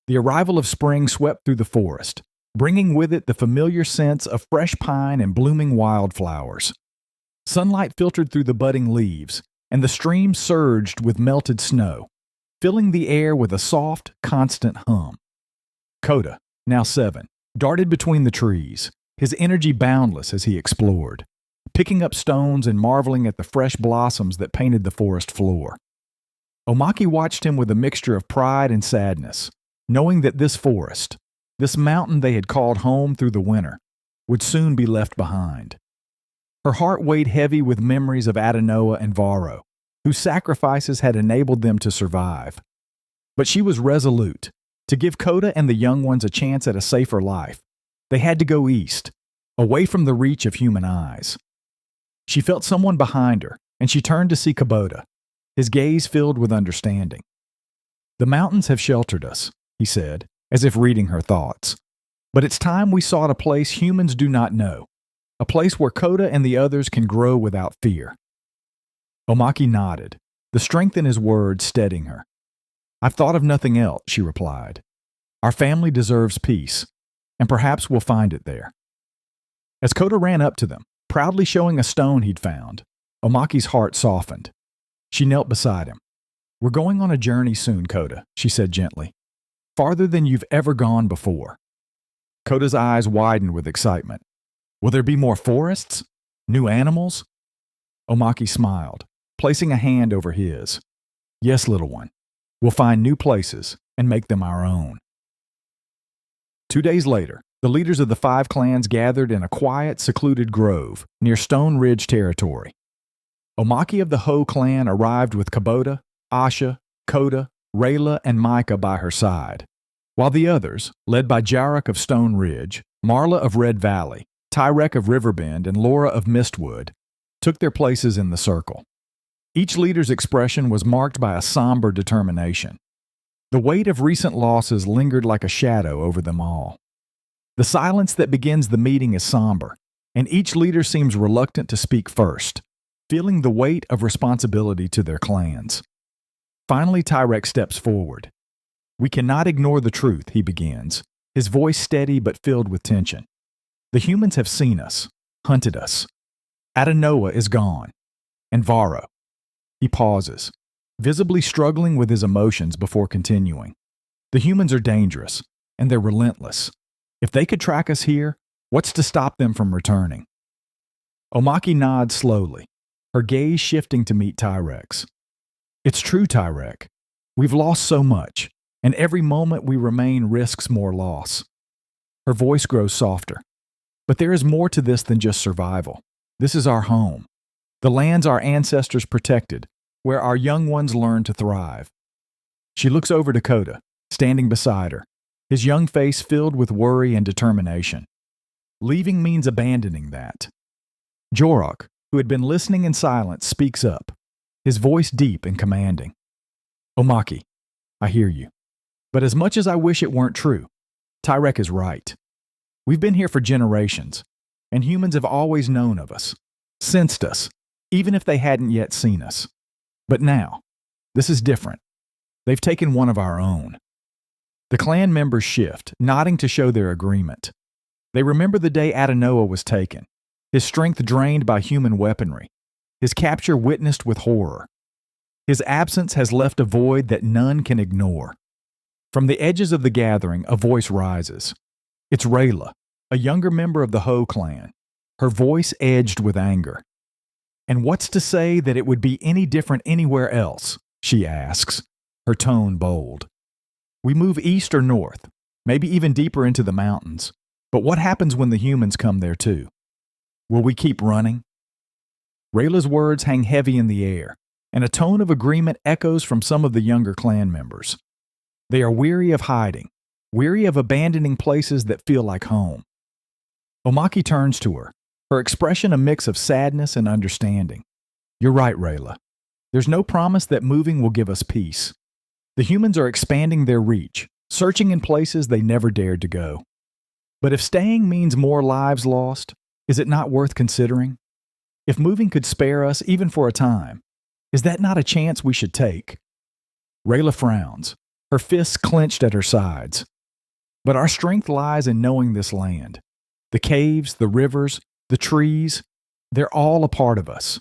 The arrival of spring swept through the forest, bringing with it the familiar sense of fresh pine and blooming wildflowers. Sunlight filtered through the budding leaves, and the stream surged with melted snow, filling the air with a soft, constant hum. Koda, now 7, darted between the trees, his energy boundless as he explored, picking up stones and marveling at the fresh blossoms that painted the forest floor. Omaki watched him with a mixture of pride and sadness, knowing that this forest, this mountain they had called home through the winter, would soon be left behind. Her heart weighed heavy with memories of Adanowa and Varo, whose sacrifices had enabled them to survive. But she was resolute. To give Koda and the young ones a chance at a safer life, they had to go east, away from the reach of human eyes. She felt someone behind her, and she turned to see Koda, his gaze filled with understanding. "The mountains have sheltered us," he said, as if reading her thoughts. "But it's time we sought a place humans do not know, a place where Koda and the others can grow without fear." Omaki nodded, the strength in his words steadying her. "I've thought of nothing else," she replied. "Our family deserves peace, and perhaps we'll find it there." As Koda ran up to them, proudly showing a stone he'd found, Omaki's heart softened. She knelt beside him. "We're going on a journey soon, Koda," she said gently. "Farther than you've ever gone before." Koda's eyes widened with excitement. "Will there be more forests? New animals?" Omaki smiled, placing a hand over his. "Yes, little one. We'll find new places and make them our own." 2 days later, the leaders of the 5 clans gathered in a quiet, secluded grove near Stone Ridge territory. Omaki of the Ho clan arrived with Koda, Asha, Koda, Rayla, and Micah by her side, while the others, led by Jarek of Stone Ridge, Marla of Red Valley, Tyrek of Riverbend, and Laura of Mistwood, took their places in the circle. Each leader's expression was marked by a somber determination. The weight of recent losses lingered like a shadow over them all. The silence that begins the meeting is somber, and each leader seems reluctant to speak first, feeling the weight of responsibility to their clans. Finally, Tyrek steps forward. "We cannot ignore the truth," he begins, his voice steady but filled with tension. "The humans have seen us, hunted us. Adanowa is gone. And Varo." He pauses, visibly struggling with his emotions before continuing. "The humans are dangerous, and they're relentless. If they could track us here, what's to stop them from returning?" Omaki nods slowly, her gaze shifting to meet Tyrek's. "It's true, Tyrek. We've lost so much, and every moment we remain risks more loss." Her voice grows softer. "But there is more to this than just survival. This is our home, the lands our ancestors protected, where our young ones learn to thrive." She looks over to Koda, standing beside her, his young face filled with worry and determination. Leaving means abandoning that. Jorok, who had been listening in silence, speaks up, his voice deep and commanding. "Omaki, I hear you. But as much as I wish it weren't true, Tyrek is right. We've been here for generations, and humans have always known of us, sensed us, even if they hadn't yet seen us. But now, this is different. They've taken one of our own." The clan members shift, nodding to show their agreement. They remember the day Adanowa was taken, his strength drained by human weaponry, his capture witnessed with horror. His absence has left a void that none can ignore. From the edges of the gathering, a voice rises. It's Rayla, a younger member of the Ho clan, her voice edged with anger. "And what's to say that it would be any different anywhere else?" she asks, her tone bold. "We move east or north, maybe even deeper into the mountains. But what happens when the humans come there too? Will we keep running?" Rayla's words hang heavy in the air, and a tone of agreement echoes from some of the younger clan members. They are weary of hiding, weary of abandoning places that feel like home. Omaki turns to her, her expression a mix of sadness and understanding. "You're right, Rayla. There's no promise that moving will give us peace. The humans are expanding their reach, searching in places they never dared to go. But if staying means more lives lost, is it not worth considering? If moving could spare us even for a time, is that not a chance we should take?" Rayla frowns, her fists clenched at her sides. But our strength lies in knowing this land. The caves, the rivers, the trees, they're all a part of us.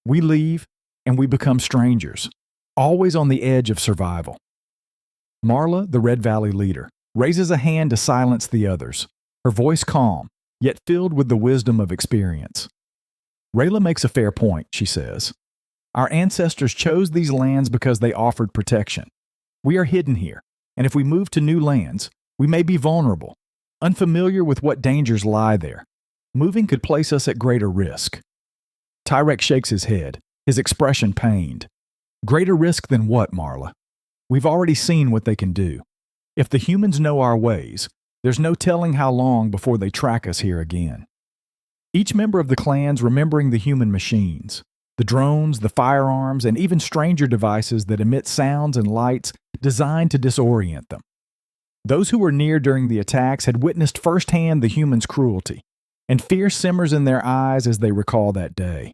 We leave, and we become strangers, always on the edge of survival. Marla, the Red Valley leader, raises a hand to silence the others, her voice calm, yet filled with the wisdom of experience. Rayla makes a fair point, she says. Our ancestors chose these lands because they offered protection. We are hidden here, and if we move to new lands, we may be vulnerable, unfamiliar with what dangers lie there. Moving could place us at greater risk. Tyrek shakes his head, his expression pained. Greater risk than what, Marla? We've already seen what they can do. If the humans know our ways, there's no telling how long before they track us here again. Each member of the clan's remembering the human machines, the drones, the firearms, and even stranger devices that emit sounds and lights designed to disorient them. Those who were near during the attacks had witnessed firsthand the humans' cruelty, and fear simmers in their eyes as they recall that day.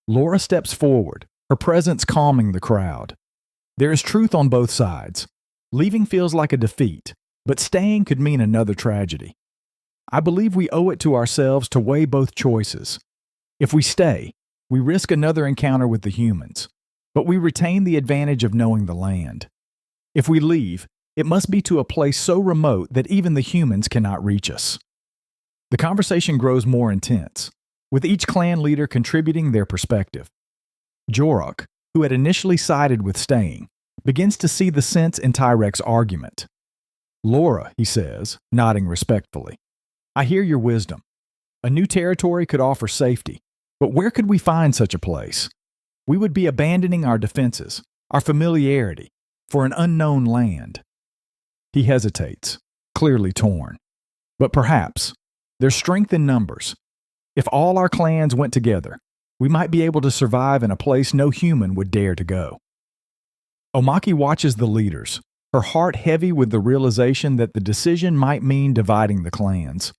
Laura steps forward, her presence calming the crowd. There is truth on both sides. Leaving feels like a defeat, but staying could mean another tragedy. I believe we owe it to ourselves to weigh both choices. If we stay, we risk another encounter with the humans, but we retain the advantage of knowing the land. If we leave, it must be to a place so remote that even the humans cannot reach us. The conversation grows more intense, with each clan leader contributing their perspective. Jorok, who had initially sided with staying, begins to see the sense in Tyrek's argument. Laura, he says, nodding respectfully, I hear your wisdom. A new territory could offer safety, but where could we find such a place? We would be abandoning our defenses, our familiarity, for an unknown land. He hesitates, clearly torn. But perhaps, there's strength in numbers. If all our clans went together, we might be able to survive in a place no human would dare to go. Omaki watches the leaders, her heart heavy with the realization that the decision might mean dividing the clans.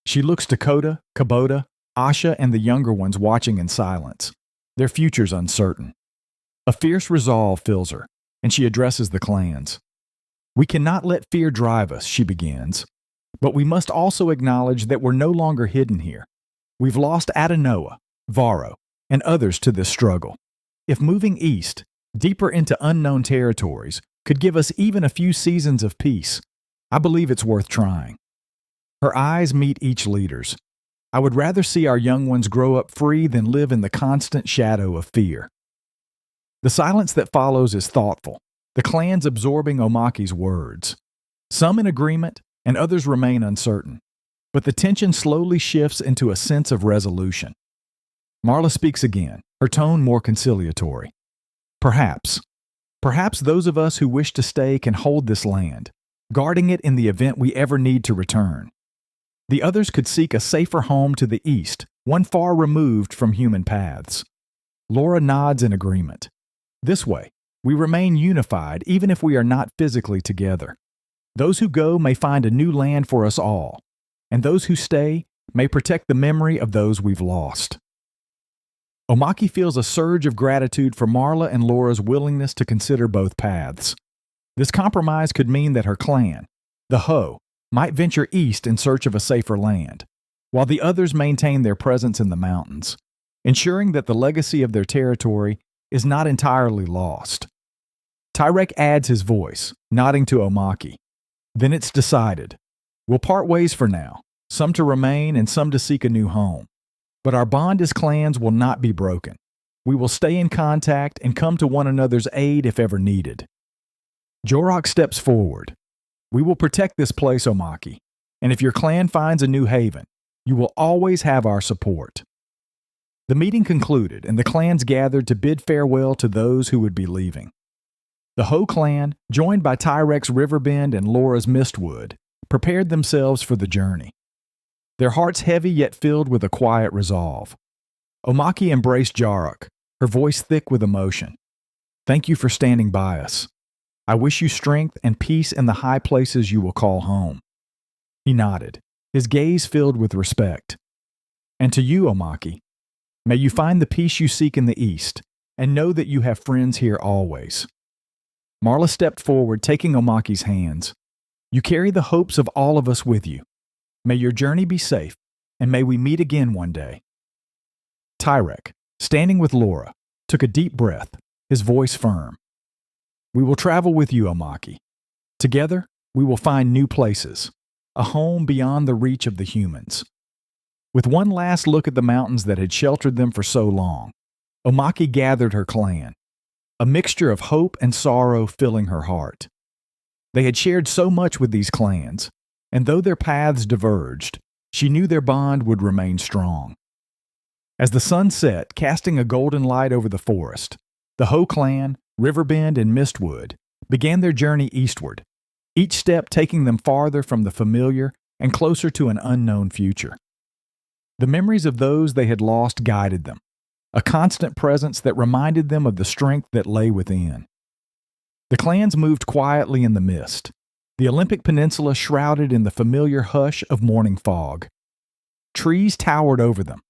She looks to Koda, Kubota, Asha, and the younger ones watching in silence, their futures uncertain. A fierce resolve fills her, and she addresses the clans. We cannot let fear drive us, she begins, but we must also acknowledge that we're no longer hidden here. We've lost Adanowa, Varo, and others to this struggle. If moving east, deeper into unknown territories, could give us even a few seasons of peace, I believe it's worth trying. Her eyes meet each leader's. I would rather see our young ones grow up free than live in the constant shadow of fear. The silence that follows is thoughtful, the clans absorbing Omaki's words. Some in agreement, and others remain uncertain. But the tension slowly shifts into a sense of resolution. Marla speaks again, her tone more conciliatory. Perhaps those of us who wish to stay can hold this land, guarding it in the event we ever need to return. The others could seek a safer home to the east, one far removed from human paths. Laura nods in agreement. This way, we remain unified even if we are not physically together. Those who go may find a new land for us all, and those who stay may protect the memory of those we've lost. Omaki feels a surge of gratitude for Marla and Laura's willingness to consider both paths. This compromise could mean that her clan, the Ho, might venture east in search of a safer land, while the others maintain their presence in the mountains, ensuring that the legacy of their territory is not entirely lost. Tyrek adds his voice, nodding to Omaki. Then it's decided. We'll part ways for now, some to remain and some to seek a new home. But our bond as clans will not be broken. We will stay in contact and come to one another's aid if ever needed. Jorok steps forward. We will protect this place, Omaki, and if your clan finds a new haven, you will always have our support. The meeting concluded, and the clans gathered to bid farewell to those who would be leaving. The Ho clan, joined by Tyrek's Riverbend and Laura's Mistwood, prepared themselves for the journey. Their hearts heavy yet filled with a quiet resolve. Omaki embraced Jorok, her voice thick with emotion. Thank you for standing by us. I wish you strength and peace in the high places you will call home. He nodded, his gaze filled with respect. And to you, Omaki, may you find the peace you seek in the east, and know that you have friends here always. Marla stepped forward, taking Omaki's hands. You carry the hopes of all of us with you. May your journey be safe, and may we meet again one day. Tyrek, standing with Laura, took a deep breath, his voice firm. We will travel with you, Omaki. Together, we will find new places, a home beyond the reach of the humans. With one last look at the mountains that had sheltered them for so long, Omaki gathered her clan, a mixture of hope and sorrow filling her heart. They had shared so much with these clans, and though their paths diverged, she knew their bond would remain strong. As the sun set, casting a golden light over the forest, the Ho clan, Riverbend, and Mistwood began their journey eastward, each step taking them farther from the familiar and closer to an unknown future. The memories of those they had lost guided them, a constant presence that reminded them of the strength that lay within. The clans moved quietly in the mist, the Olympic Peninsula shrouded in the familiar hush of morning fog. Trees towered over them,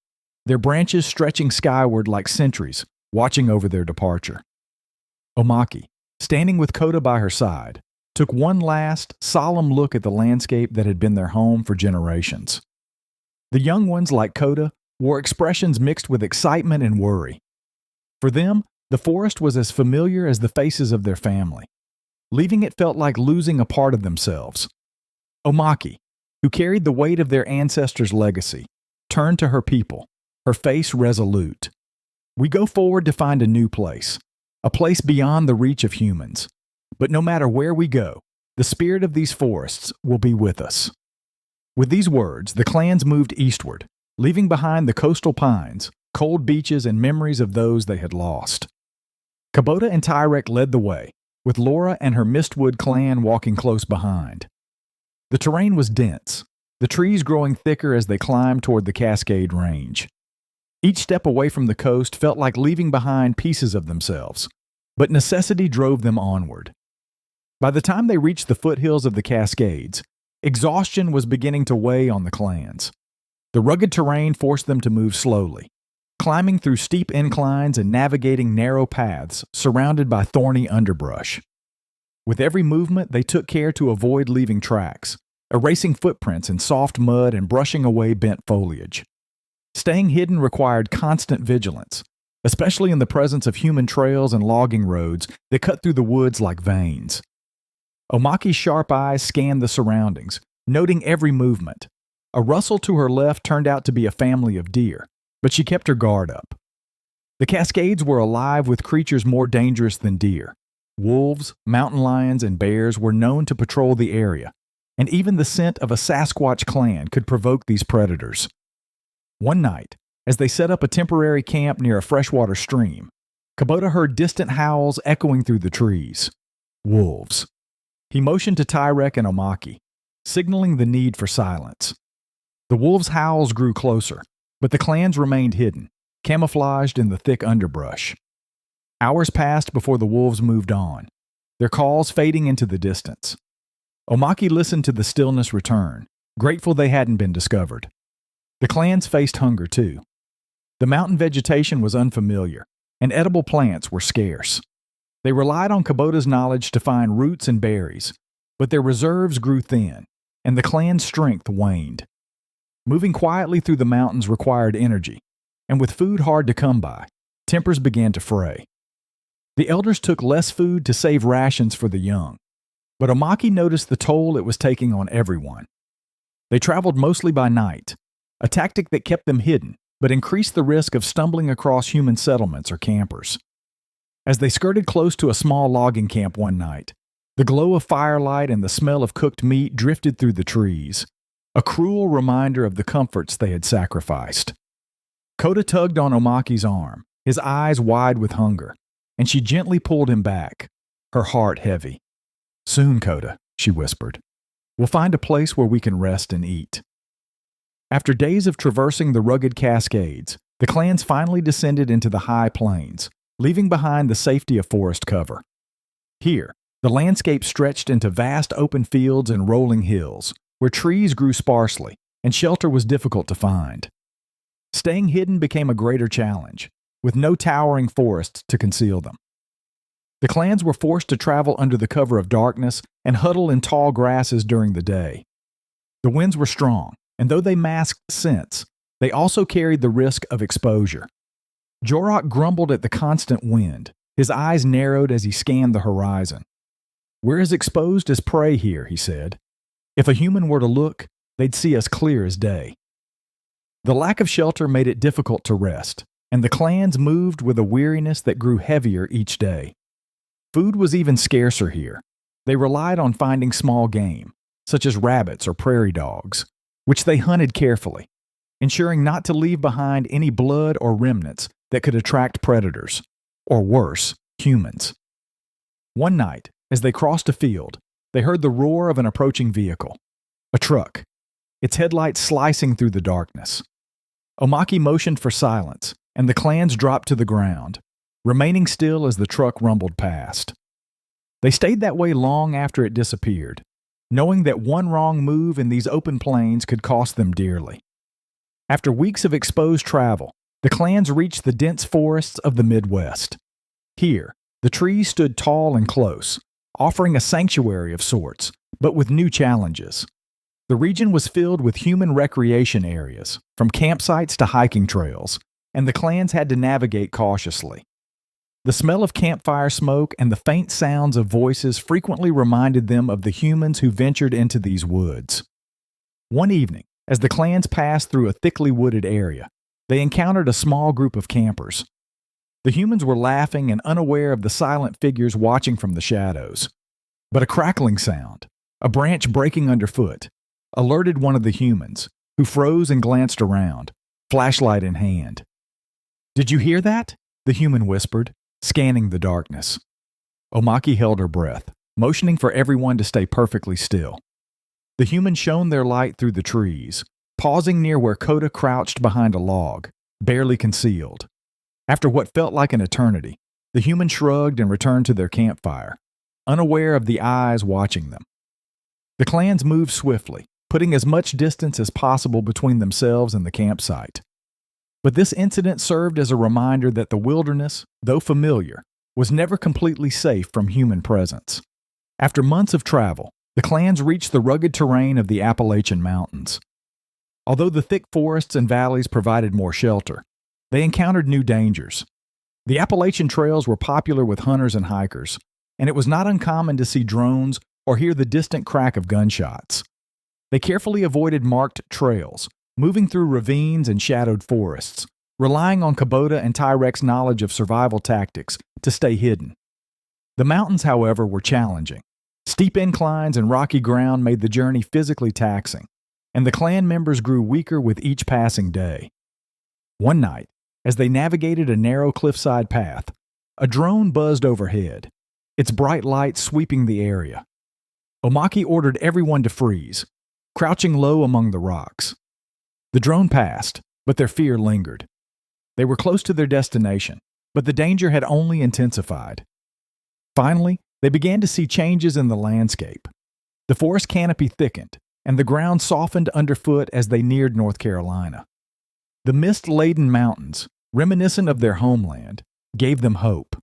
their branches stretching skyward like sentries, watching over their departure. Omaki, standing with Koda by her side, took one last, solemn look at the landscape that had been their home for generations. The young ones, like Koda, wore expressions mixed with excitement and worry. For them, the forest was as familiar as the faces of their family. Leaving it felt like losing a part of themselves. Omaki, who carried the weight of their ancestors' legacy, turned to her people, her face resolute. We go forward to find a new place, a place beyond the reach of humans. But no matter where we go, the spirit of these forests will be with us. With these words, the clans moved eastward, leaving behind the coastal pines, cold beaches, and memories of those they had lost. Kubota and Tyrek led the way, with Laura and her Mistwood clan walking close behind. The terrain was dense, the trees growing thicker as they climbed toward the Cascade Range. Each step away from the coast felt like leaving behind pieces of themselves, but necessity drove them onward. By the time they reached the foothills of the Cascades, exhaustion was beginning to weigh on the clans. The rugged terrain forced them to move slowly, climbing through steep inclines and navigating narrow paths surrounded by thorny underbrush. With every movement, they took care to avoid leaving tracks, erasing footprints in soft mud and brushing away bent foliage. Staying hidden required constant vigilance, especially in the presence of human trails and logging roads that cut through the woods like veins. Omaki's sharp eyes scanned the surroundings, noting every movement. A rustle to her left turned out to be a family of deer, but she kept her guard up. The Cascades were alive with creatures more dangerous than deer. Wolves, mountain lions, and bears were known to patrol the area, and even the scent of a Sasquatch clan could provoke these predators. One night, as they set up a temporary camp near a freshwater stream, Kubota heard distant howls echoing through the trees. Wolves. He motioned to Tyrek and Omaki, signaling the need for silence. The wolves' howls grew closer, but the clans remained hidden, camouflaged in the thick underbrush. Hours passed before the wolves moved on, their calls fading into the distance. Omaki listened to the stillness return, grateful they hadn't been discovered. The clans faced hunger too. The mountain vegetation was unfamiliar, and edible plants were scarce. They relied on Kubota's knowledge to find roots and berries, but their reserves grew thin, and the clan's strength waned. Moving quietly through the mountains required energy, and with food hard to come by, tempers began to fray. The elders took less food to save rations for the young, but Omaki noticed the toll it was taking on everyone. They traveled mostly by night, a tactic that kept them hidden, but increased the risk of stumbling across human settlements or campers. As they skirted close to a small logging camp one night, the glow of firelight and the smell of cooked meat drifted through the trees, a cruel reminder of the comforts they had sacrificed. Koda tugged on Omaki's arm, his eyes wide with hunger, and she gently pulled him back, her heart heavy. "Soon, Koda," she whispered. "We'll find a place where we can rest and eat." After days of traversing the rugged Cascades, the clans finally descended into the high plains, leaving behind the safety of forest cover. Here, the landscape stretched into vast open fields and rolling hills, where trees grew sparsely and shelter was difficult to find. Staying hidden became a greater challenge, with no towering forests to conceal them. The clans were forced to travel under the cover of darkness and huddle in tall grasses during the day. The winds were strong, and though they masked scents, they also carried the risk of exposure. Jorok grumbled at the constant wind. His eyes narrowed as he scanned the horizon. "We're as exposed as prey here," he said. "If a human were to look, they'd see us clear as day." The lack of shelter made it difficult to rest, and the clans moved with a weariness that grew heavier each day. Food was even scarcer here. They relied on finding small game, such as rabbits or prairie dogs, which they hunted carefully, ensuring not to leave behind any blood or remnants that could attract predators, or worse, humans. One night, as they crossed a field, they heard the roar of an approaching vehicle, a truck, its headlights slicing through the darkness. Omaki motioned for silence, and the clans dropped to the ground, remaining still as the truck rumbled past. They stayed that way long after it disappeared, knowing that one wrong move in these open plains could cost them dearly. After weeks of exposed travel, the clans reached the dense forests of the Midwest. Here, the trees stood tall and close, offering a sanctuary of sorts, but with new challenges. The region was filled with human recreation areas, from campsites to hiking trails, and the clans had to navigate cautiously. The smell of campfire smoke and the faint sounds of voices frequently reminded them of the humans who ventured into these woods. One evening, as the clans passed through a thickly wooded area, they encountered a small group of campers. The humans were laughing and unaware of the silent figures watching from the shadows. But a crackling sound, a branch breaking underfoot, alerted one of the humans, who froze and glanced around, flashlight in hand. "Did you hear that?" the human whispered, scanning the darkness. Omaki held her breath, motioning for everyone to stay perfectly still. The humans shone their light through the trees, pausing near where Koda crouched behind a log, barely concealed. After what felt like an eternity, the human shrugged and returned to their campfire, unaware of the eyes watching them. The clans moved swiftly, putting as much distance as possible between themselves and the campsite. But this incident served as a reminder that the wilderness, though familiar, was never completely safe from human presence. After months of travel, the clans reached the rugged terrain of the Appalachian Mountains. Although the thick forests and valleys provided more shelter, they encountered new dangers. The Appalachian trails were popular with hunters and hikers, and it was not uncommon to see drones or hear the distant crack of gunshots. They carefully avoided marked trails, moving through ravines and shadowed forests, relying on Koda and Tyrek's knowledge of survival tactics to stay hidden. The mountains, however, were challenging. Steep inclines and rocky ground made the journey physically taxing, and the clan members grew weaker with each passing day. One night, as they navigated a narrow cliffside path, a drone buzzed overhead, its bright light sweeping the area. Omaki ordered everyone to freeze, crouching low among the rocks. The drone passed, but their fear lingered. They were close to their destination, but the danger had only intensified. Finally, they began to see changes in the landscape. The forest canopy thickened, and the ground softened underfoot as they neared North Carolina. The mist-laden mountains, reminiscent of their homeland, gave them hope.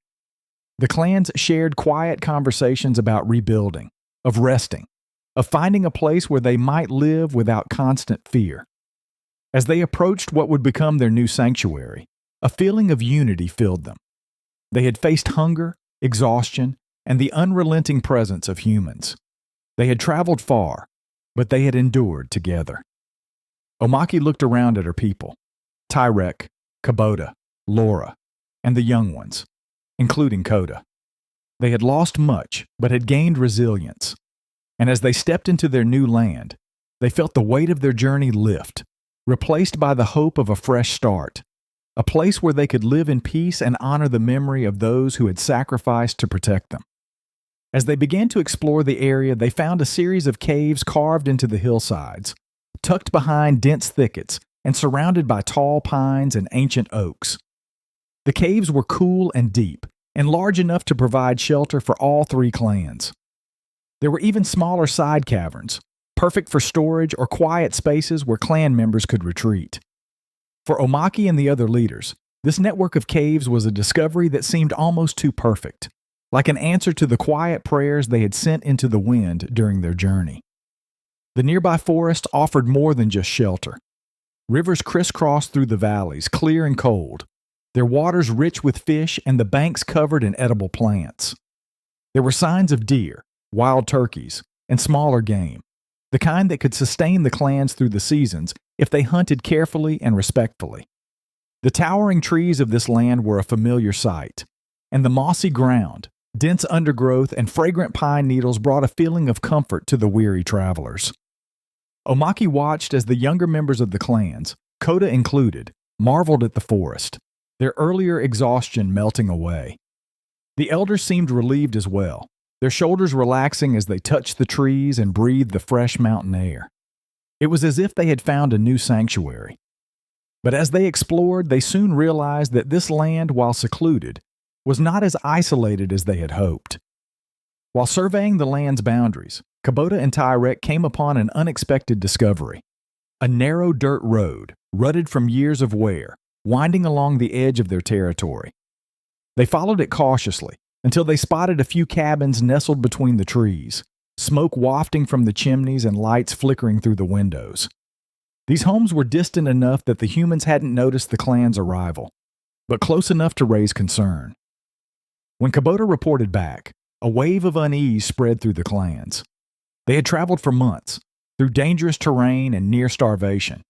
The clans shared quiet conversations about rebuilding, of resting, of finding a place where they might live without constant fear. As they approached what would become their new sanctuary, a feeling of unity filled them. They had faced hunger, exhaustion, and the unrelenting presence of humans. They had traveled far, but they had endured together. Omaki looked around at her people, Tyrek, Koda, Laura, and the young ones, including Koda. They had lost much, but had gained resilience. And as they stepped into their new land, they felt the weight of their journey lift, replaced by the hope of a fresh start, a place where they could live in peace and honor the memory of those who had sacrificed to protect them. As they began to explore the area, they found a series of caves carved into the hillsides, tucked behind dense thickets and surrounded by tall pines and ancient oaks. The caves were cool and deep, and large enough to provide shelter for all three clans. There were even smaller side caverns, perfect for storage or quiet spaces where clan members could retreat. For Omaki and the other leaders, this network of caves was a discovery that seemed almost too perfect. like an answer to the quiet prayers they had sent into the wind during their journey. The nearby forest offered more than just shelter. Rivers crisscrossed through the valleys, clear and cold, their waters rich with fish and the banks covered in edible plants. There were signs of deer, wild turkeys, and smaller game, the kind that could sustain the clans through the seasons if they hunted carefully and respectfully. The towering trees of this land were a familiar sight, and the mossy ground, dense undergrowth, and fragrant pine needles brought a feeling of comfort to the weary travelers. Omaki watched as the younger members of the clans, Koda included, marveled at the forest, their earlier exhaustion melting away. The elders seemed relieved as well, their shoulders relaxing as they touched the trees and breathed the fresh mountain air. It was as if they had found a new sanctuary. But as they explored, they soon realized that this land, while secluded, was not as isolated as they had hoped. While surveying the land's boundaries, Koda and Tyrek came upon an unexpected discovery. A narrow dirt road, rutted from years of wear, winding along the edge of their territory. They followed it cautiously until they spotted a few cabins nestled between the trees, smoke wafting from the chimneys and lights flickering through the windows. These homes were distant enough that the humans hadn't noticed the clan's arrival, but close enough to raise concern. When Koda reported back, a wave of unease spread through the clans. They had traveled for months, through dangerous terrain and near starvation,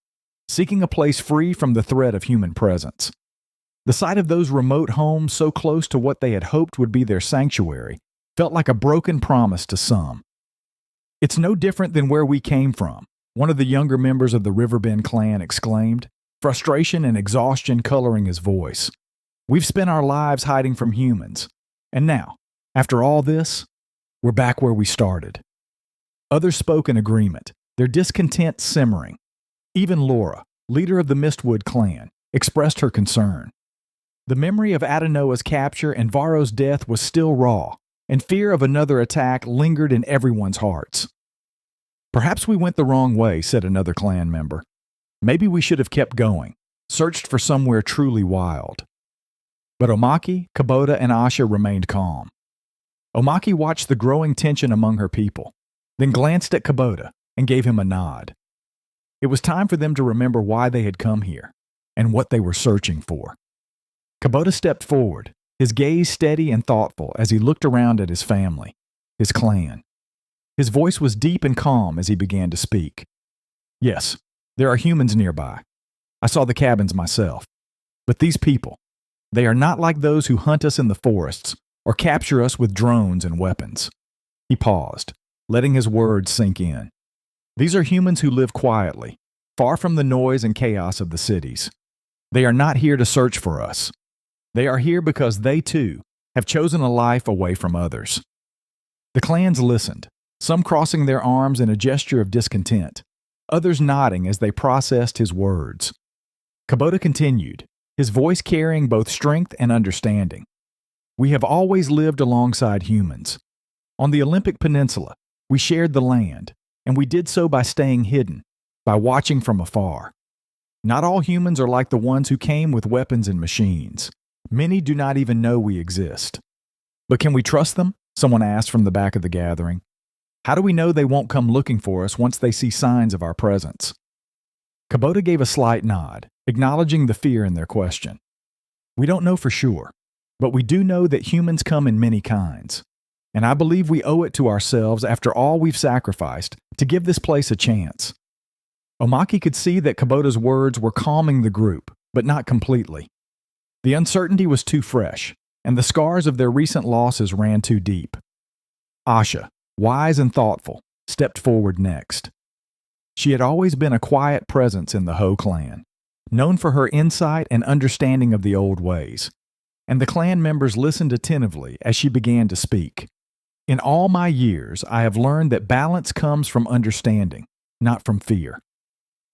seeking a place free from the threat of human presence. The sight of those remote homes so close to what they had hoped would be their sanctuary felt like a broken promise to some. "It's no different than where we came from," one of the younger members of the Riverbend clan exclaimed, frustration and exhaustion coloring his voice. "We've spent our lives hiding from humans, and now, after all this, we're back where we started." Others spoke in agreement, their discontent simmering. Even Laura, leader of the Mistwood clan, expressed her concern. The memory of Adanowa's capture and Varo's death was still raw, and fear of another attack lingered in everyone's hearts. "Perhaps we went the wrong way," said another clan member. "Maybe we should have kept going, searched for somewhere truly wild." But Omaki, Koda, and Asha remained calm. Omaki watched the growing tension among her people, then glanced at Koda and gave him a nod. It was time for them to remember why they had come here and what they were searching for. Koda stepped forward, his gaze steady and thoughtful as he looked around at his family, his clan. His voice was deep and calm as he began to speak. "Yes, there are humans nearby. I saw the cabins myself. But these people, they are not like those who hunt us in the forests or capture us with drones and weapons." He paused, letting his words sink in. "These are humans who live quietly, far from the noise and chaos of the cities. They are not here to search for us. They are here because they, too, have chosen a life away from others." The clans listened, some crossing their arms in a gesture of discontent, others nodding as they processed his words. Koda continued, his voice carrying both strength and understanding. "We have always lived alongside humans. On the Olympic Peninsula, we shared the land, and we did so by staying hidden, by watching from afar. Not all humans are like the ones who came with weapons and machines. Many do not even know we exist." "But can we trust them?" someone asked from the back of the gathering. "How do we know they won't come looking for us once they see signs of our presence?" Koda gave a slight nod, acknowledging the fear in their question. "We don't know for sure, but we do know that humans come in many kinds. And I believe we owe it to ourselves, after all we've sacrificed, to give this place a chance." Omaki could see that Koda's words were calming the group, but not completely. The uncertainty was too fresh, and the scars of their recent losses ran too deep. Asha, wise and thoughtful, stepped forward next. She had always been a quiet presence in the Ho clan, known for her insight and understanding of the old ways, and the clan members listened attentively as she began to speak. "In all my years, I have learned that balance comes from understanding, not from fear.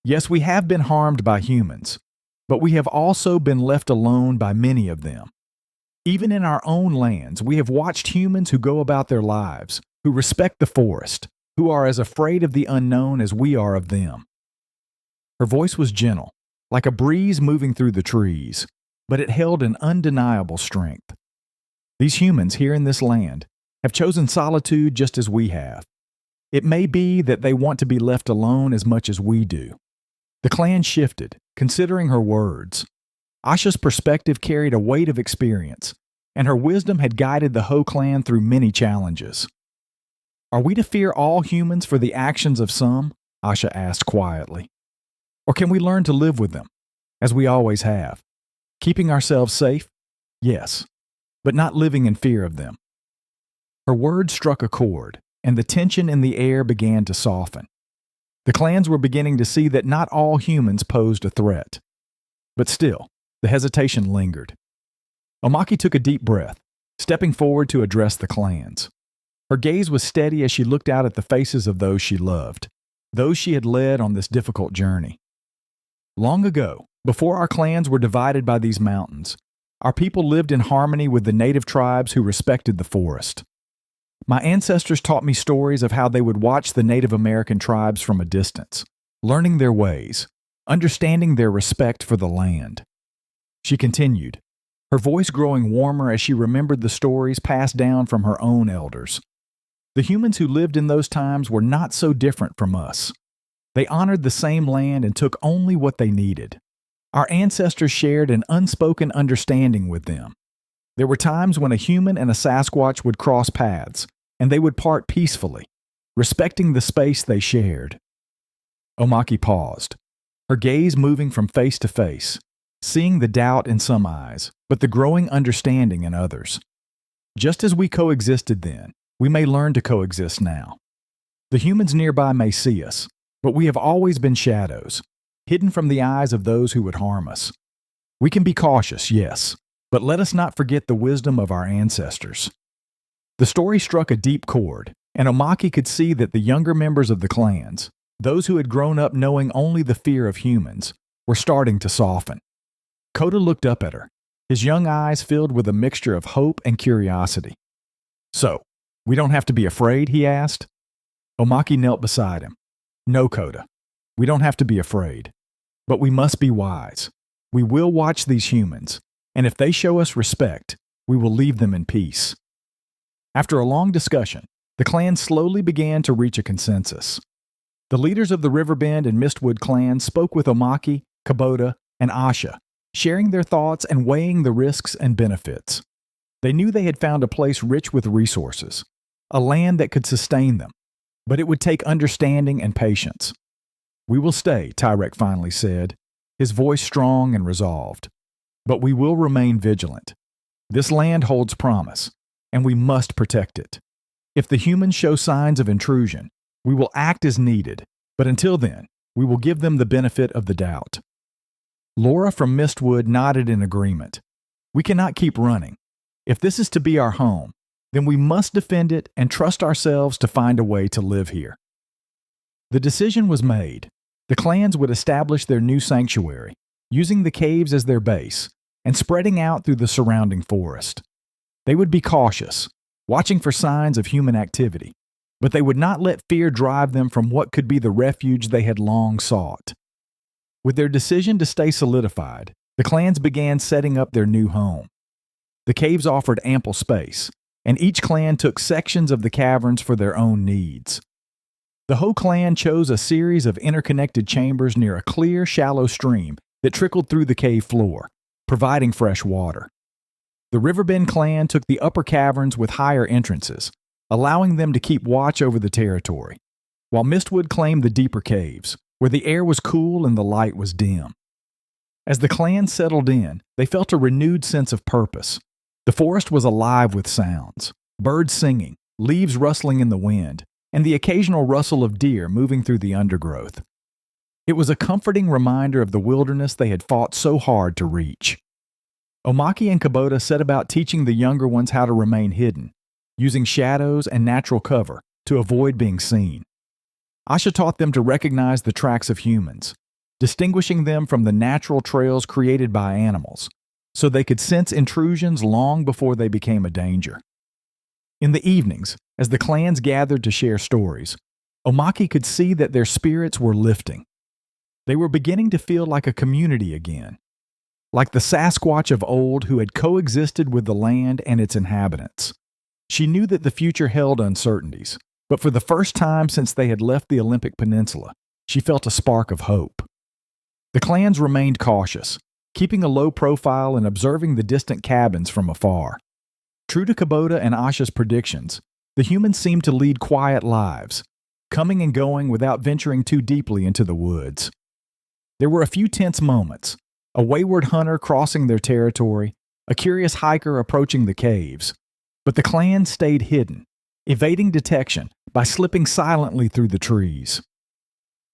Yes, we have been harmed by humans, but we have also been left alone by many of them. Even in our own lands, we have watched humans who go about their lives, who respect the forest, who are as afraid of the unknown as we are of them." Her voice was gentle, like a breeze moving through the trees, but it held an undeniable strength. These humans here in this land have chosen solitude just as we have. It may be that they want to be left alone as much as we do. The clan shifted, considering her words. Asha's perspective carried a weight of experience, and her wisdom had guided the Ho clan through many challenges. Are we to fear all humans for the actions of some? Asha asked quietly. Or can we learn to live with them, as we always have? Keeping ourselves safe? Yes, but not living in fear of them. Her words struck a chord, and the tension in the air began to soften. The clans were beginning to see that not all humans posed a threat. But still, the hesitation lingered. Omaki took a deep breath, stepping forward to address the clans. Her gaze was steady as she looked out at the faces of those she loved, those she had led on this difficult journey. Long ago, before our clans were divided by these mountains, our people lived in harmony with the native tribes who respected the forest. My ancestors taught me stories of how they would watch the Native American tribes from a distance, learning their ways, understanding their respect for the land. She continued, her voice growing warmer as she remembered the stories passed down from her own elders. The humans who lived in those times were not so different from us. They honored the same land and took only what they needed. Our ancestors shared an unspoken understanding with them. There were times when a human and a Sasquatch would cross paths, and they would part peacefully, respecting the space they shared. Omaki paused, her gaze moving from face to face, seeing the doubt in some eyes, but the growing understanding in others. Just as we coexisted then, we may learn to coexist now. The humans nearby may see us, but we have always been shadows, hidden from the eyes of those who would harm us. We can be cautious, yes, but let us not forget the wisdom of our ancestors. The story struck a deep chord, and Omaki could see that the younger members of the clans, those who had grown up knowing only the fear of humans, were starting to soften. Koda looked up at her, his young eyes filled with a mixture of hope and curiosity. So, we don't have to be afraid, he asked. Omaki knelt beside him. No, Koda, we don't have to be afraid. But we must be wise. We will watch these humans, and if they show us respect, we will leave them in peace. After a long discussion, the clan slowly began to reach a consensus. The leaders of the Riverbend and Mistwood clans spoke with Omaki, Koda, and Asha, sharing their thoughts and weighing the risks and benefits. They knew they had found a place rich with resources, a land that could sustain them, but it would take understanding and patience. We will stay, Tyrek finally said, his voice strong and resolved. But we will remain vigilant. This land holds promise, and we must protect it. If the humans show signs of intrusion, we will act as needed, but until then, we will give them the benefit of the doubt. Laura from Mistwood nodded in agreement. We cannot keep running. If this is to be our home, then we must defend it and trust ourselves to find a way to live here. The decision was made. The clans would establish their new sanctuary, using the caves as their base, and spreading out through the surrounding forest. They would be cautious, watching for signs of human activity, but they would not let fear drive them from what could be the refuge they had long sought. With their decision to stay solidified, the clans began setting up their new home. The caves offered ample space, and each clan took sections of the caverns for their own needs. The Ho clan chose a series of interconnected chambers near a clear, shallow stream that trickled through the cave floor, providing fresh water. The Riverbend clan took the upper caverns with higher entrances, allowing them to keep watch over the territory, while Mistwood claimed the deeper caves, where the air was cool and the light was dim. As the clans settled in, they felt a renewed sense of purpose. The forest was alive with sounds, birds singing, leaves rustling in the wind, and the occasional rustle of deer moving through the undergrowth. It was a comforting reminder of the wilderness they had fought so hard to reach. Omaki and Koda set about teaching the younger ones how to remain hidden, using shadows and natural cover to avoid being seen. Asha taught them to recognize the tracks of humans, distinguishing them from the natural trails created by animals, so they could sense intrusions long before they became a danger. In the evenings, as the clans gathered to share stories, Omaki could see that their spirits were lifting. They were beginning to feel like a community again, like the Sasquatch of old who had coexisted with the land and its inhabitants. She knew that the future held uncertainties, but for the first time since they had left the Olympic Peninsula, she felt a spark of hope. The clans remained cautious, keeping a low profile and observing the distant cabins from afar. True to Koda and Asha's predictions, the humans seemed to lead quiet lives, coming and going without venturing too deeply into the woods. There were a few tense moments, a wayward hunter crossing their territory, a curious hiker approaching the caves, but the clan stayed hidden, evading detection by slipping silently through the trees.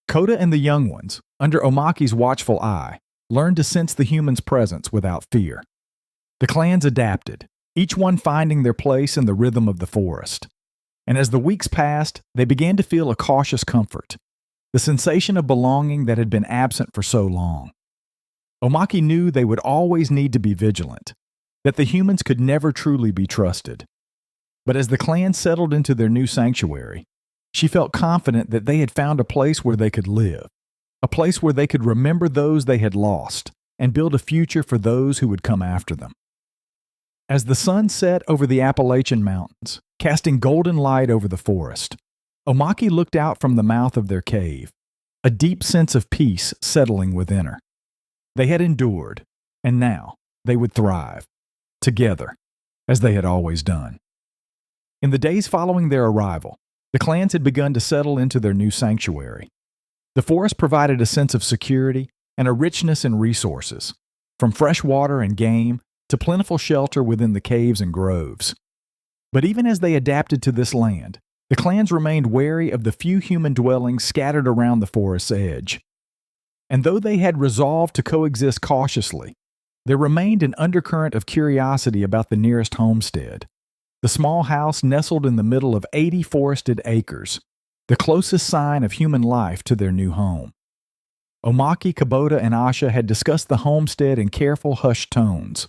Koda and the young ones, under Omaki's watchful eye, learned to sense the humans' presence without fear. The clans adapted, each one finding their place in the rhythm of the forest. And as the weeks passed, they began to feel a cautious comfort, the sensation of belonging that had been absent for so long. Omaki knew they would always need to be vigilant, that the humans could never truly be trusted. But as the clan settled into their new sanctuary, she felt confident that they had found a place where they could live, a place where they could remember those they had lost and build a future for those who would come after them. As the sun set over the Appalachian Mountains, casting golden light over the forest, Omaki looked out from the mouth of their cave, a deep sense of peace settling within her. They had endured, and now they would thrive, together, as they had always done. In the days following their arrival, the clans had begun to settle into their new sanctuary. The forest provided a sense of security and a richness in resources, from fresh water and game to plentiful shelter within the caves and groves. But even as they adapted to this land, the clans remained wary of the few human dwellings scattered around the forest's edge. And though they had resolved to coexist cautiously, there remained an undercurrent of curiosity about the nearest homestead, the small house nestled in the middle of 80 forested acres, the closest sign of human life to their new home. Omaki, Koda, and Asha had discussed the homestead in careful, hushed tones.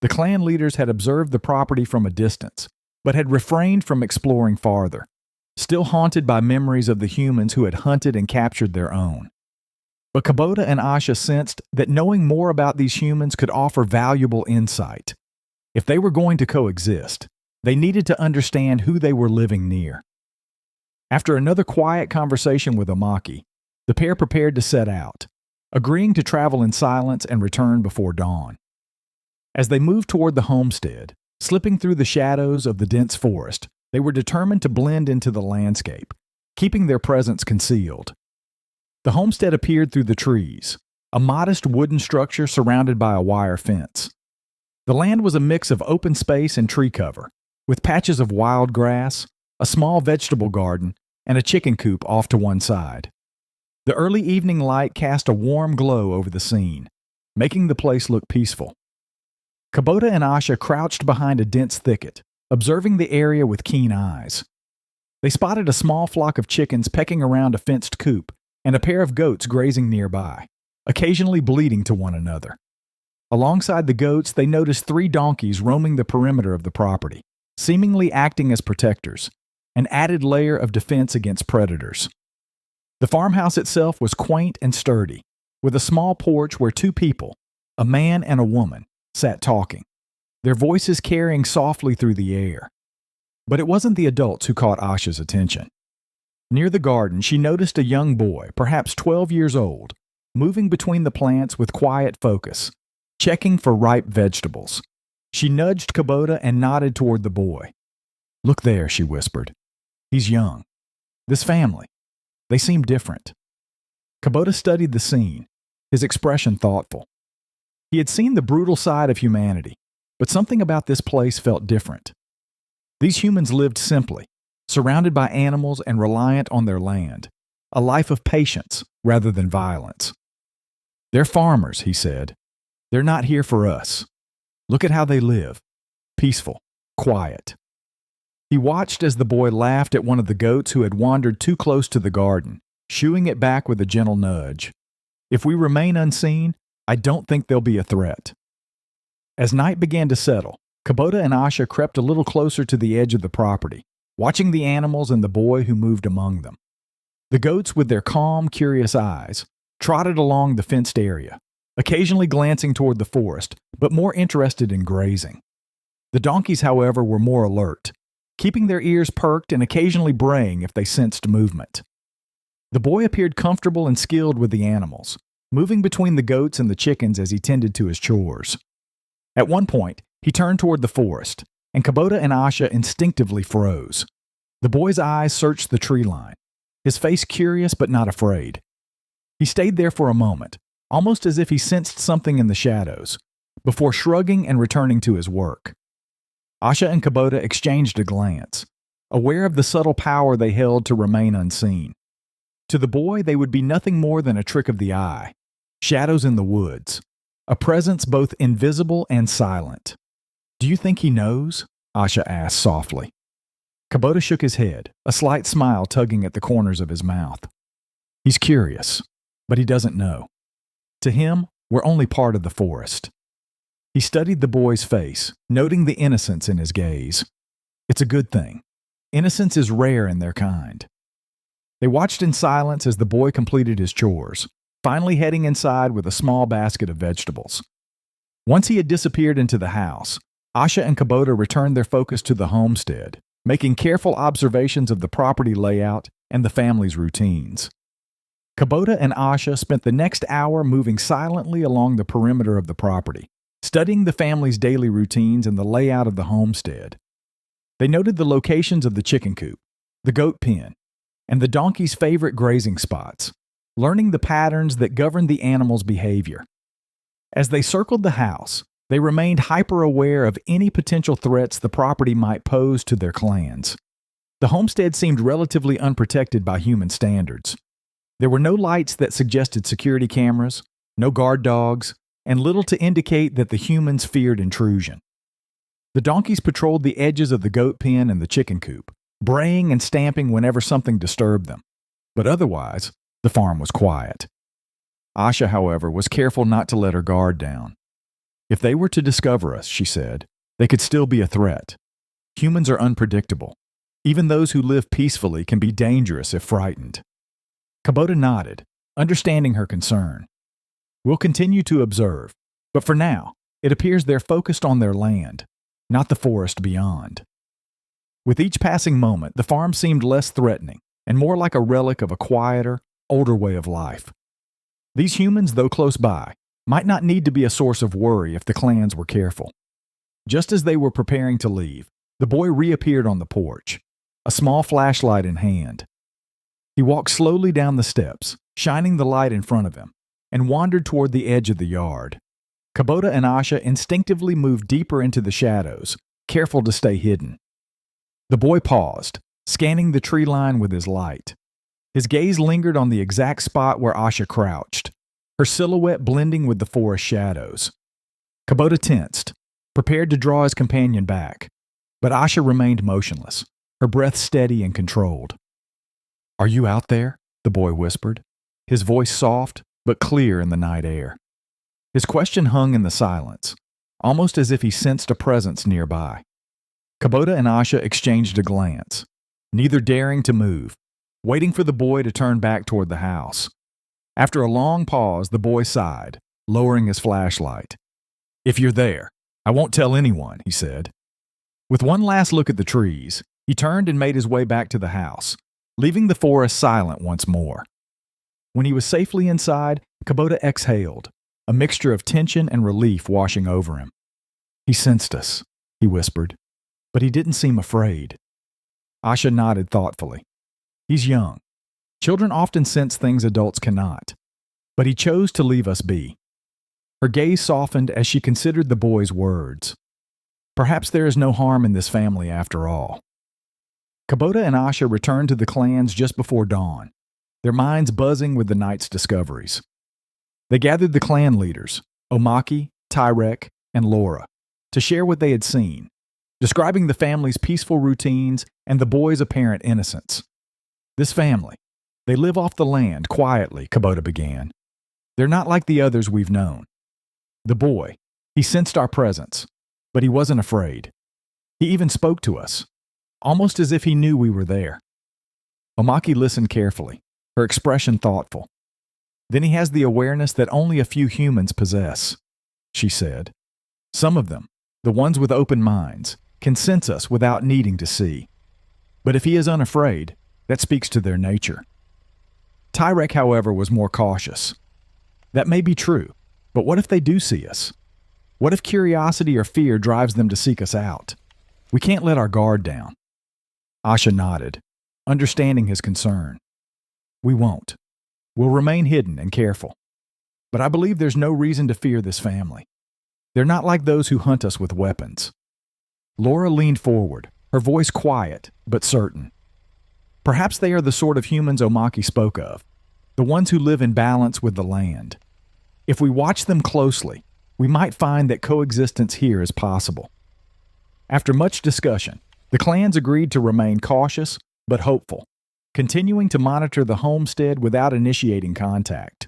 The clan leaders had observed the property from a distance, but had refrained from exploring farther, still haunted by memories of the humans who had hunted and captured their own. But Koda and Asha sensed that knowing more about these humans could offer valuable insight. If they were going to coexist, they needed to understand who they were living near. After another quiet conversation with Omaki, the pair prepared to set out, agreeing to travel in silence and return before dawn. As they moved toward the homestead, slipping through the shadows of the dense forest, they were determined to blend into the landscape, keeping their presence concealed. The homestead appeared through the trees, a modest wooden structure surrounded by a wire fence. The land was a mix of open space and tree cover, with patches of wild grass, a small vegetable garden, and a chicken coop off to one side. The early evening light cast a warm glow over the scene, making the place look peaceful. Koda and Asha crouched behind a dense thicket, observing the area with keen eyes. They spotted a small flock of chickens pecking around a fenced coop and a pair of goats grazing nearby, occasionally bleating to one another. Alongside the goats, they noticed 3 donkeys roaming the perimeter of the property, seemingly acting as protectors, an added layer of defense against predators. The farmhouse itself was quaint and sturdy, with a small porch where 2 people, a man and a woman, sat talking, their voices carrying softly through the air. But it wasn't the adults who caught Asha's attention. Near the garden, she noticed a young boy, perhaps 12 years old, moving between the plants with quiet focus, checking for ripe vegetables. She nudged Koda and nodded toward the boy. "Look there," she whispered. "He's young. This family, they seem different." Koda studied the scene, his expression thoughtful. He had seen the brutal side of humanity, but something about this place felt different. These humans lived simply, surrounded by animals and reliant on their land, a life of patience rather than violence. "They're farmers," he said. "They're not here for us. Look at how they live. Peaceful, quiet." He watched as the boy laughed at one of the goats who had wandered too close to the garden, shooing it back with a gentle nudge. "If we remain unseen, I don't think they'll be a threat." As night began to settle, Koda and Asha crept a little closer to the edge of the property, watching the animals and the boy who moved among them. The goats, with their calm, curious eyes, trotted along the fenced area, occasionally glancing toward the forest, but more interested in grazing. The donkeys, however, were more alert, keeping their ears perked and occasionally braying if they sensed movement. The boy appeared comfortable and skilled with the animals, moving between the goats and the chickens as he tended to his chores. At one point, he turned toward the forest, and Koda and Asha instinctively froze. The boy's eyes searched the tree line, his face curious but not afraid. He stayed there for a moment, almost as if he sensed something in the shadows, before shrugging and returning to his work. Asha and Koda exchanged a glance, aware of the subtle power they held to remain unseen. To the boy, they would be nothing more than a trick of the eye, shadows in the woods, a presence both invisible and silent. "Do you think he knows?" Asha asked softly. Koda shook his head, a slight smile tugging at the corners of his mouth. "He's curious, but he doesn't know. To him, we're only part of the forest." He studied the boy's face, noting the innocence in his gaze. It's a good thing. Innocence is rare in their kind. They watched in silence as the boy completed his chores, finally heading inside with a small basket of vegetables. Once he had disappeared into the house, Asha and Koda returned their focus to the homestead, making careful observations of the property layout and the family's routines. Koda and Asha spent the next hour moving silently along the perimeter of the property, studying the family's daily routines and the layout of the homestead. They noted the locations of the chicken coop, the goat pen, and the donkey's favorite grazing spots, learning the patterns that governed the animal's behavior. As they circled the house, they remained hyper-aware of any potential threats the property might pose to their clans. The homestead seemed relatively unprotected by human standards. There were no lights that suggested security cameras, no guard dogs, and little to indicate that the humans feared intrusion. The donkeys patrolled the edges of the goat pen and the chicken coop, braying and stamping whenever something disturbed them. But otherwise, the farm was quiet. Asha, however, was careful not to let her guard down. "If they were to discover us," she said, "they could still be a threat. Humans are unpredictable. Even those who live peacefully can be dangerous if frightened." Koda nodded, understanding her concern. "We'll continue to observe, but for now, it appears they're focused on their land, not the forest beyond." With each passing moment, the farm seemed less threatening and more like a relic of a quieter, older way of life. These humans, though close by, might not need to be a source of worry if the clans were careful. Just as they were preparing to leave, the boy reappeared on the porch, a small flashlight in hand. He walked slowly down the steps, shining the light in front of him, and wandered toward the edge of the yard. Koda and Asha instinctively moved deeper into the shadows, careful to stay hidden. The boy paused, scanning the tree line with his light. His gaze lingered on the exact spot where Asha crouched, her silhouette blending with the forest shadows. Koda tensed, prepared to draw his companion back, but Asha remained motionless, her breath steady and controlled. "Are you out there?" the boy whispered, his voice soft but clear in the night air. His question hung in the silence, almost as if he sensed a presence nearby. Koda and Asha exchanged a glance, neither daring to move, waiting for the boy to turn back toward the house. After a long pause, the boy sighed, lowering his flashlight. "If you're there, I won't tell anyone," he said. With one last look at the trees, he turned and made his way back to the house, leaving the forest silent once more. When he was safely inside, Koda exhaled, a mixture of tension and relief washing over him. "He sensed us," he whispered, "but he didn't seem afraid." Asha nodded thoughtfully. "He's young. Children often sense things adults cannot, but he chose to leave us be." Her gaze softened as she considered the boy's words. Perhaps there is no harm in this family after all. Koda and Asha returned to the clans just before dawn, their minds buzzing with the night's discoveries. They gathered the clan leaders, Omaki, Tyrek, and Laura, to share what they had seen, describing the family's peaceful routines and the boy's apparent innocence. "This family, they live off the land quietly," Koda began. "They're not like the others we've known. The boy, he sensed our presence, but he wasn't afraid. He even spoke to us, almost as if he knew we were there." Omaki listened carefully, her expression thoughtful. Then he has the awareness that only a few humans possess, she said. Some of them, the ones with open minds, can sense us without needing to see. But if he is unafraid, that speaks to their nature. Tyrek, however, was more cautious. That may be true, but what if they do see us? What if curiosity or fear drives them to seek us out? We can't let our guard down. Asha nodded, understanding his concern. We won't. We'll remain hidden and careful. But I believe there's no reason to fear this family. They're not like those who hunt us with weapons. Laura leaned forward, her voice quiet but certain. Perhaps they are the sort of humans Omaki spoke of, the ones who live in balance with the land. If we watch them closely, we might find that coexistence here is possible. After much discussion, the clans agreed to remain cautious but hopeful, continuing to monitor the homestead without initiating contact.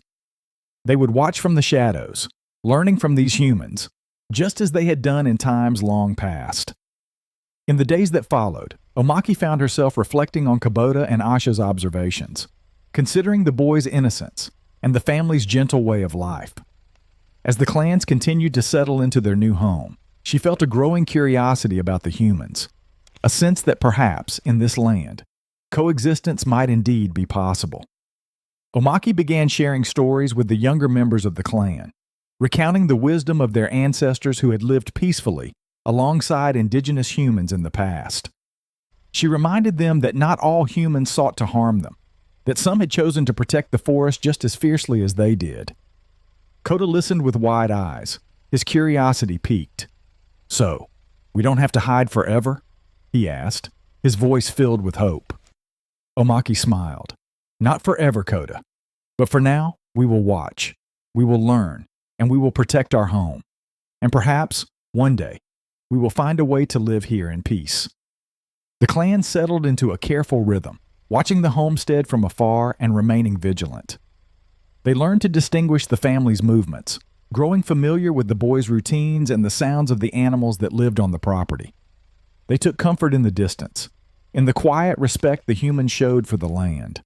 They would watch from the shadows, learning from these humans, just as they had done in times long past. In the days that followed, Omaki found herself reflecting on Koda and Asha's observations, considering the boy's innocence and the family's gentle way of life. As the clans continued to settle into their new home, she felt a growing curiosity about the humans, a sense that perhaps, in this land, coexistence might indeed be possible. Omaki began sharing stories with the younger members of the clan, recounting the wisdom of their ancestors who had lived peacefully alongside indigenous humans in the past. She reminded them that not all humans sought to harm them, that some had chosen to protect the forest just as fiercely as they did. Koda listened with wide eyes, his curiosity piqued. So, we don't have to hide forever? He asked, his voice filled with hope. Omaki smiled. Not forever, Koda. But for now, we will watch, we will learn, and we will protect our home. And perhaps, one day, we will find a way to live here in peace. The clan settled into a careful rhythm, watching the homestead from afar and remaining vigilant. They learned to distinguish the family's movements, growing familiar with the boys' routines and the sounds of the animals that lived on the property. They took comfort in the distance, in the quiet respect the humans showed for the land.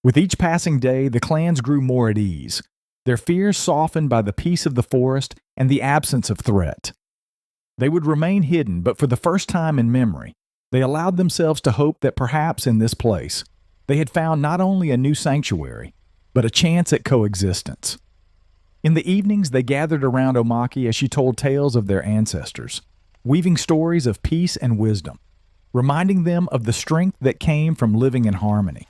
With each passing day, the clans grew more at ease, their fears softened by the peace of the forest and the absence of threat. They would remain hidden, but for the first time in memory, they allowed themselves to hope that perhaps in this place, they had found not only a new sanctuary, but a chance at coexistence. In the evenings, they gathered around Omaki as she told tales of their ancestors, weaving stories of peace and wisdom, reminding them of the strength that came from living in harmony.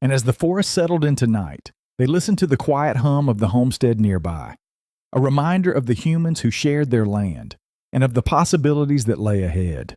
And as the forest settled into night, they listened to the quiet hum of the homestead nearby, a reminder of the humans who shared their land and of the possibilities that lay ahead.